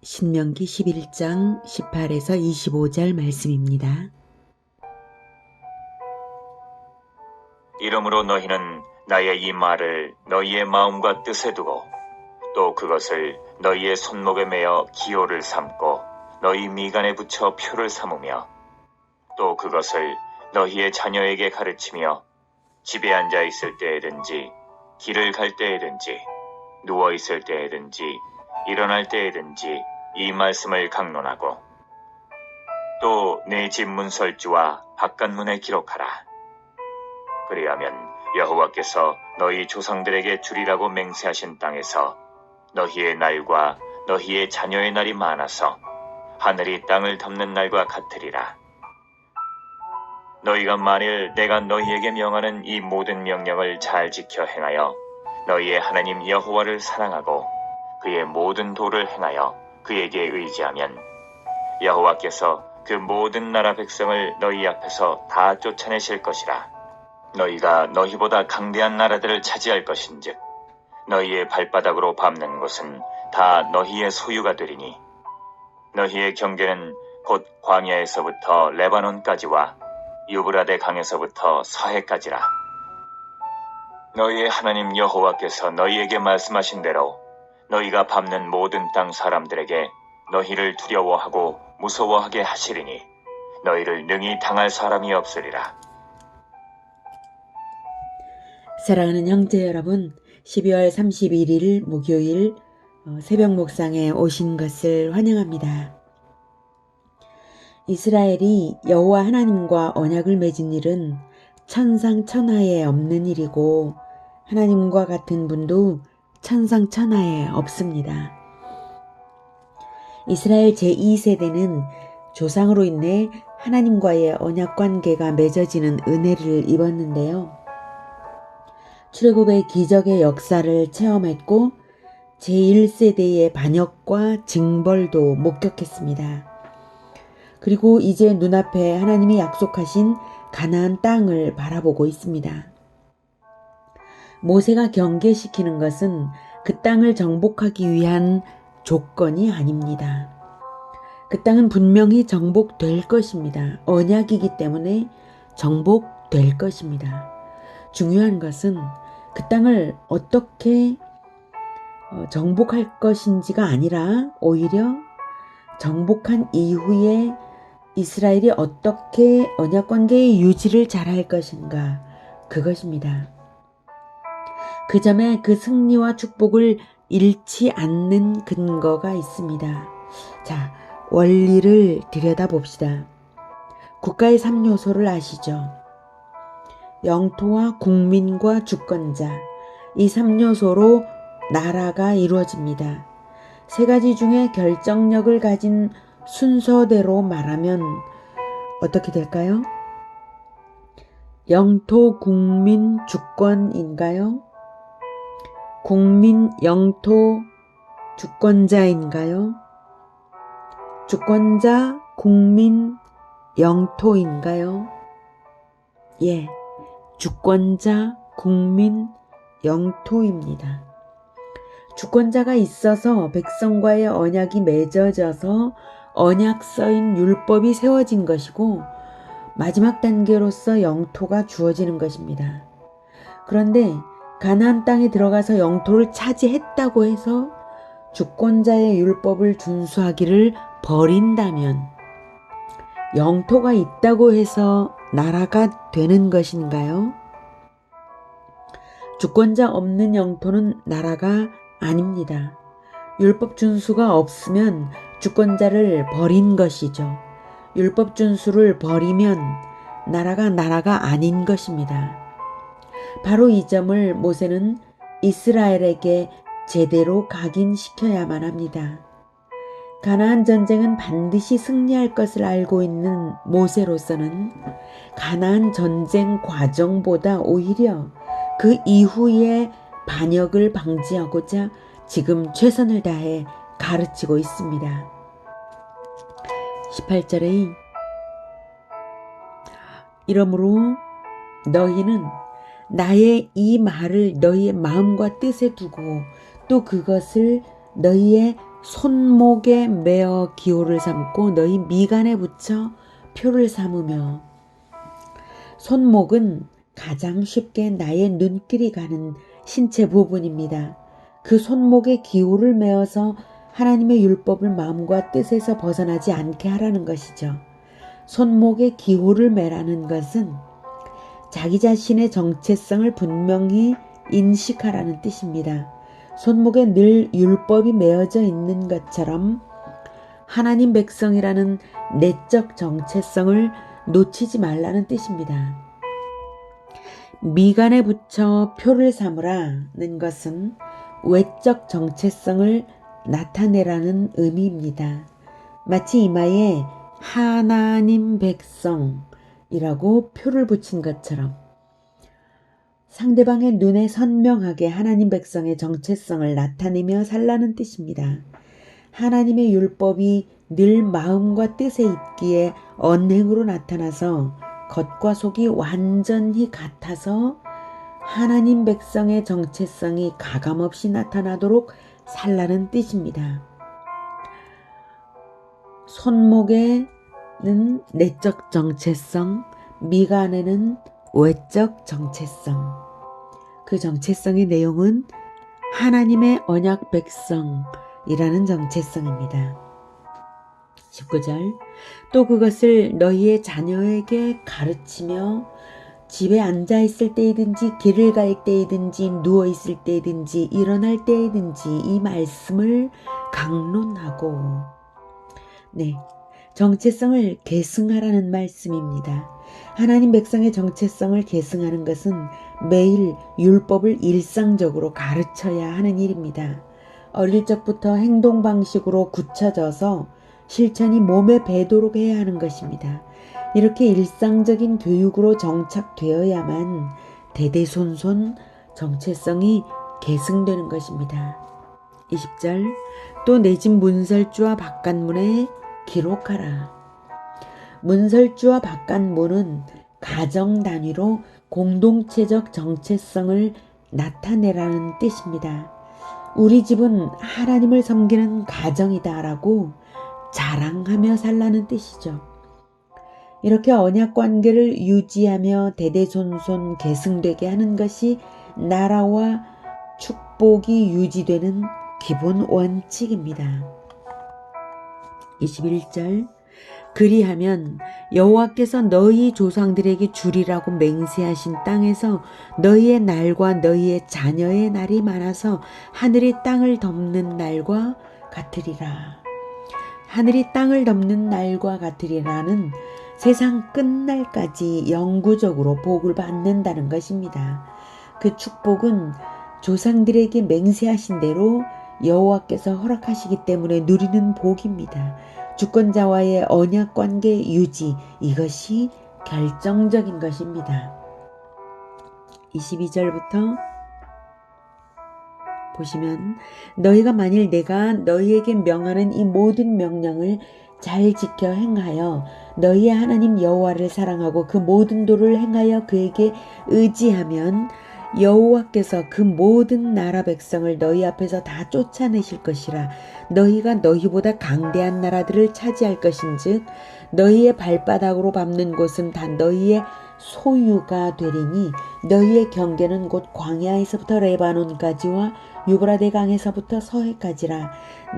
신명기 11장 18에서 25절 말씀입니다. 이러므로 너희는 나의 이 말을 너희의 마음과 뜻에 두고 또 그것을 너희의 손목에 매어 기호를 삼고 너희 미간에 붙여 표를 삼으며 또 그것을 너희의 자녀에게 가르치며 집에 앉아 있을 때에든지 길을 갈 때에든지 누워 있을 때에든지 일어날 때에든지 이 말씀을 강론하고 또 내 집 문설주와 바깥문에 기록하라. 그리하면 여호와께서 너희 조상들에게 주리라고 맹세하신 땅에서 너희의 날과 너희의 자녀의 날이 많아서 하늘이 땅을 덮는 날과 같으리라. 너희가 만일 내가 너희에게 명하는 이 모든 명령을 잘 지켜 행하여 너희의 하나님 여호와를 사랑하고 그의 모든 도를 행하여 그에게 의지하면 여호와께서 그 모든 나라 백성을 너희 앞에서 다 쫓아내실 것이라. 너희가 너희보다 강대한 나라들을 차지할 것인즉 너희의 발바닥으로 밟는 곳은 다 너희의 소유가 되리니 너희의 경계는 곧 광야에서부터 레바논까지와 유브라데 강에서부터 서해까지라. 너희의 하나님 여호와께서 너희에게 말씀하신 대로 너희가 밟는 모든 땅 사람들에게 너희를 두려워하고 무서워하게 하시리니 너희를 능히 당할 사람이 없으리라. 사랑하는 형제 여러분, 12월 31일 목요일 새벽 목상에 오신 것을 환영합니다. 이스라엘이 여호와 하나님과 언약을 맺은 일은 천상천하에 없는 일이고 하나님과 같은 분도 천상천하에 없습니다. 이스라엘 제2세대는 조상으로 인해 하나님과의 언약관계가 맺어지는 은혜를 입었는데요. 출애굽의 기적의 역사를 체험했고 제1세대의 반역과 징벌도 목격했습니다. 그리고 이제 눈앞에 하나님이 약속하신 가나안 땅을 바라보고 있습니다. 모세가 경계시키는 것은 그 땅을 정복하기 위한 조건이 아닙니다. 그 땅은 분명히 정복될 것입니다. 언약이기 때문에 정복될 것입니다. 중요한 것은 그 땅을 어떻게 정복할 것인지가 아니라 오히려 정복한 이후에 이스라엘이 어떻게 언약관계의 유지를 잘할 것인가, 그것입니다. 그 점에 그 승리와 축복을 잃지 않는 근거가 있습니다. 자, 원리를 들여다봅시다. 국가의 3요소를 아시죠? 영토와 국민과 주권자, 이 3요소로 나라가 이루어집니다. 세 가지 중에 결정력을 가진 순서대로 말하면 어떻게 될까요? 영토, 국민, 주권인가요? 국민, 영토, 주권자인가요? 주권자, 국민, 영토인가요? 예, 주권자, 국민, 영토입니다. 주권자가 있어서 백성과의 언약이 맺어져서 언약서인 율법이 세워진 것이고 마지막 단계로서 영토가 주어지는 것입니다. 그런데 가나안 땅에 들어가서 영토를 차지했다고 해서 주권자의 율법을 준수하기를 버린다면 영토가 있다고 해서 나라가 되는 것인가요? 주권자 없는 영토는 나라가 아닙니다. 율법 준수가 없으면 주권자를 버린 것이죠. 율법 준수를 버리면 나라가 아닌 것입니다. 바로 이 점을 모세는 이스라엘에게 제대로 각인시켜야만 합니다. 가나안 전쟁은 반드시 승리할 것을 알고 있는 모세로서는 가나안 전쟁 과정보다 오히려 그 이후의 반역을 방지하고자 지금 최선을 다해 가르치고 있습니다. 18절에 이러므로 너희는 나의 이 말을 너희의 마음과 뜻에 두고 또 그것을 너희의 손목에 매어 기호를 삼고 너희 미간에 붙여 표를 삼으며. 손목은 가장 쉽게 나의 눈길이 가는 신체 부분입니다. 그 손목에 기호를 메어서 하나님의 율법을 마음과 뜻에서 벗어나지 않게 하라는 것이죠. 손목에 기호를 매라는 것은 자기 자신의 정체성을 분명히 인식하라는 뜻입니다. 손목에 늘 율법이 메어져 있는 것처럼 하나님 백성이라는 내적 정체성을 놓치지 말라는 뜻입니다. 미간에 붙여 표를 삼으라는 것은 외적 정체성을 나타내라는 의미입니다. 마치 이마에 하나님 백성이라고 표를 붙인 것처럼 상대방의 눈에 선명하게 하나님 백성의 정체성을 나타내며 살라는 뜻입니다. 하나님의 율법이 늘 마음과 뜻에 있기에 언행으로 나타나서 겉과 속이 완전히 같아서 하나님 백성의 정체성이 가감없이 나타나도록 살라는 뜻입니다. 손목에는 내적 정체성, 미간에는 외적 정체성. 그 정체성의 내용은 하나님의 언약 백성이라는 정체성입니다. 19절 또 그것을 너희의 자녀에게 가르치며 집에 앉아 있을 때이든지 길을 갈 때이든지 누워 있을 때이든지 일어날 때이든지 이 말씀을 강론하고. 네, 정체성을 계승하라는 말씀입니다. 하나님 백성의 정체성을 계승하는 것은 매일 율법을 일상적으로 가르쳐야 하는 일입니다. 어릴 적부터 행동 방식으로 굳혀져서 실천이 몸에 배도록 해야 하는 것입니다. 이렇게 일상적인 교육으로 정착되어야만 대대손손 정체성이 계승되는 것입니다. 20절 또 내 집 문설주와 바깥문에 기록하라. 문설주와 바깥문은 가정 단위로 공동체적 정체성을 나타내라는 뜻입니다. 우리 집은 하나님을 섬기는 가정이다라고 자랑하며 살라는 뜻이죠. 이렇게 언약 관계를 유지하며 대대손손 계승되게 하는 것이 나라와 축복이 유지되는 기본 원칙입니다. 21절 그리하면 여호와께서 너희 조상들에게 주리라고 맹세하신 땅에서 너희의 날과 너희의 자녀의 날이 많아서 하늘이 땅을 덮는 날과 같으리라. 하늘이 땅을 덮는 날과 같으리라는 세상 끝날까지 영구적으로 복을 받는다는 것입니다. 그 축복은 조상들에게 맹세하신 대로 여호와께서 허락하시기 때문에 누리는 복입니다. 주권자와의 언약 관계 유지, 이것이 결정적인 것입니다. 22절부터 보시면 너희가 만일 내가 너희에게 명하는 이 모든 명령을 잘 지켜 행하여 너희의 하나님 여호와를 사랑하고 그 모든 도를 행하여 그에게 의지하면 여호와께서 그 모든 나라 백성을 너희 앞에서 다 쫓아내실 것이라. 너희가 너희보다 강대한 나라들을 차지할 것인즉 너희의 발바닥으로 밟는 곳은 다 너희의 소유가 되리니 너희의 경계는 곧 광야에서부터 레바논까지와 유브라데 강에서부터 서해까지라.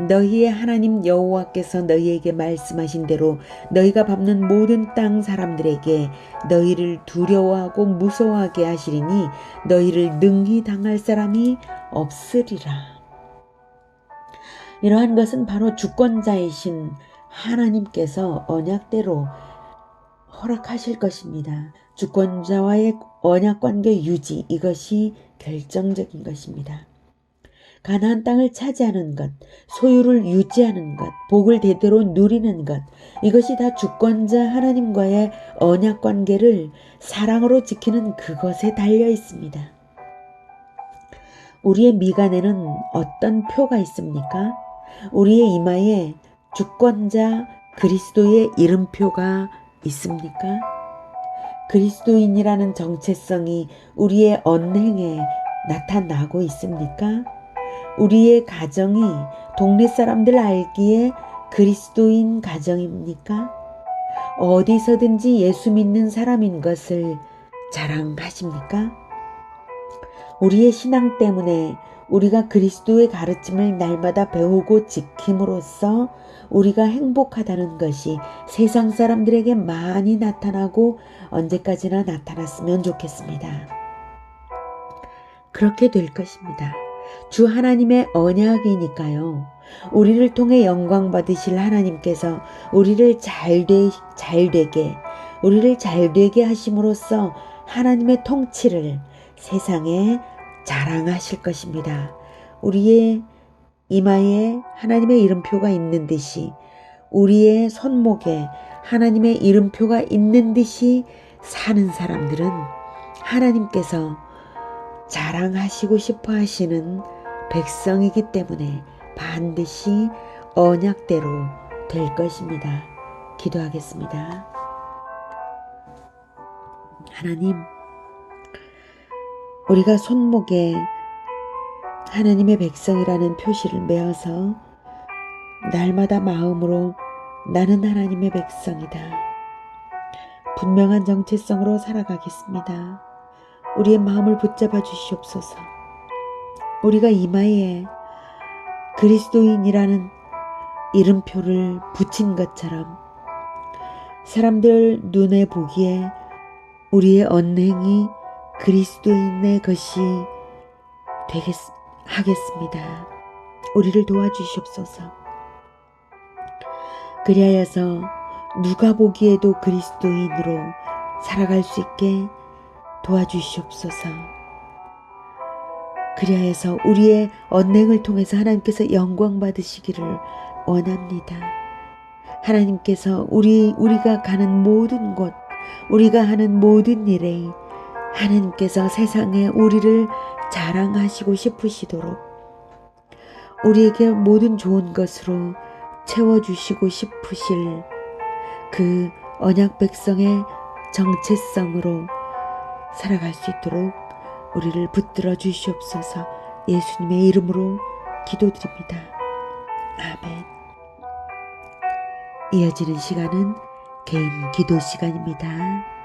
너희의 하나님 여호와께서 너희에게 말씀하신 대로 너희가 밟는 모든 땅 사람들에게 너희를 두려워하고 무서워하게 하시리니 너희를 능히 당할 사람이 없으리라. 이러한 것은 바로 주권자이신 하나님께서 언약대로 허락하실 것입니다. 주권자와의 언약관계 유지, 이것이 결정적인 것입니다. 가나안 땅을 차지하는 것, 소유를 유지하는 것, 복을 대대로 누리는 것, 이것이 다 주권자 하나님과의 언약관계를 사랑으로 지키는 그것에 달려 있습니다. 우리의 미간에는 어떤 표가 있습니까? 우리의 이마에 주권자 그리스도의 이름표가 있습니까? 그리스도인이라는 정체성이 우리의 언행에 나타나고 있습니까? 우리의 가정이 동네 사람들 알기에 그리스도인 가정입니까? 어디서든지 예수 믿는 사람인 것을 자랑하십니까? 우리의 신앙 때문에 우리가 그리스도의 가르침을 날마다 배우고 지킴으로써 우리가 행복하다는 것이 세상 사람들에게 많이 나타나고 언제까지나 나타났으면 좋겠습니다. 그렇게 될 것입니다. 주 하나님의 언약이니까요. 우리를 통해 영광 받으실 하나님께서 우리를 잘되게 하심으로써 하나님의 통치를 세상에 자랑하실 것입니다. 우리의 이마에 하나님의 이름표가 있는 듯이, 우리의 손목에 하나님의 이름표가 있는 듯이 사는 사람들은 하나님께서 자랑하시고 싶어 하시는 백성이기 때문에 반드시 언약대로 될 것입니다. 기도하겠습니다. 하나님, 우리가 손목에 하나님의 백성이라는 표시를 메어서 날마다 마음으로 나는 하나님의 백성이다. 분명한 정체성으로 살아가겠습니다. 우리의 마음을 붙잡아 주시옵소서. 우리가 이마에 그리스도인이라는 이름표를 붙인 것처럼 사람들 눈에 보기에 우리의 언행이 그리스도인의 것이 하겠습니다. 우리를 도와주시옵소서. 그리하여서 누가 보기에도 그리스도인으로 살아갈 수 있게 도와주시옵소서. 그리하여서 우리의 언행을 통해서 하나님께서 영광 받으시기를 원합니다. 하나님께서 우리가 가는 모든 곳, 우리가 하는 모든 일에 하나님께서 세상에 우리를 자랑하시고 싶으시도록 우리에게 모든 좋은 것으로 채워주시고 싶으실 그 언약 백성의 정체성으로 살아갈 수 있도록 우리를 붙들어 주시옵소서. 예수님의 이름으로 기도드립니다. 아멘. 이어지는 시간은 개인 기도 시간입니다.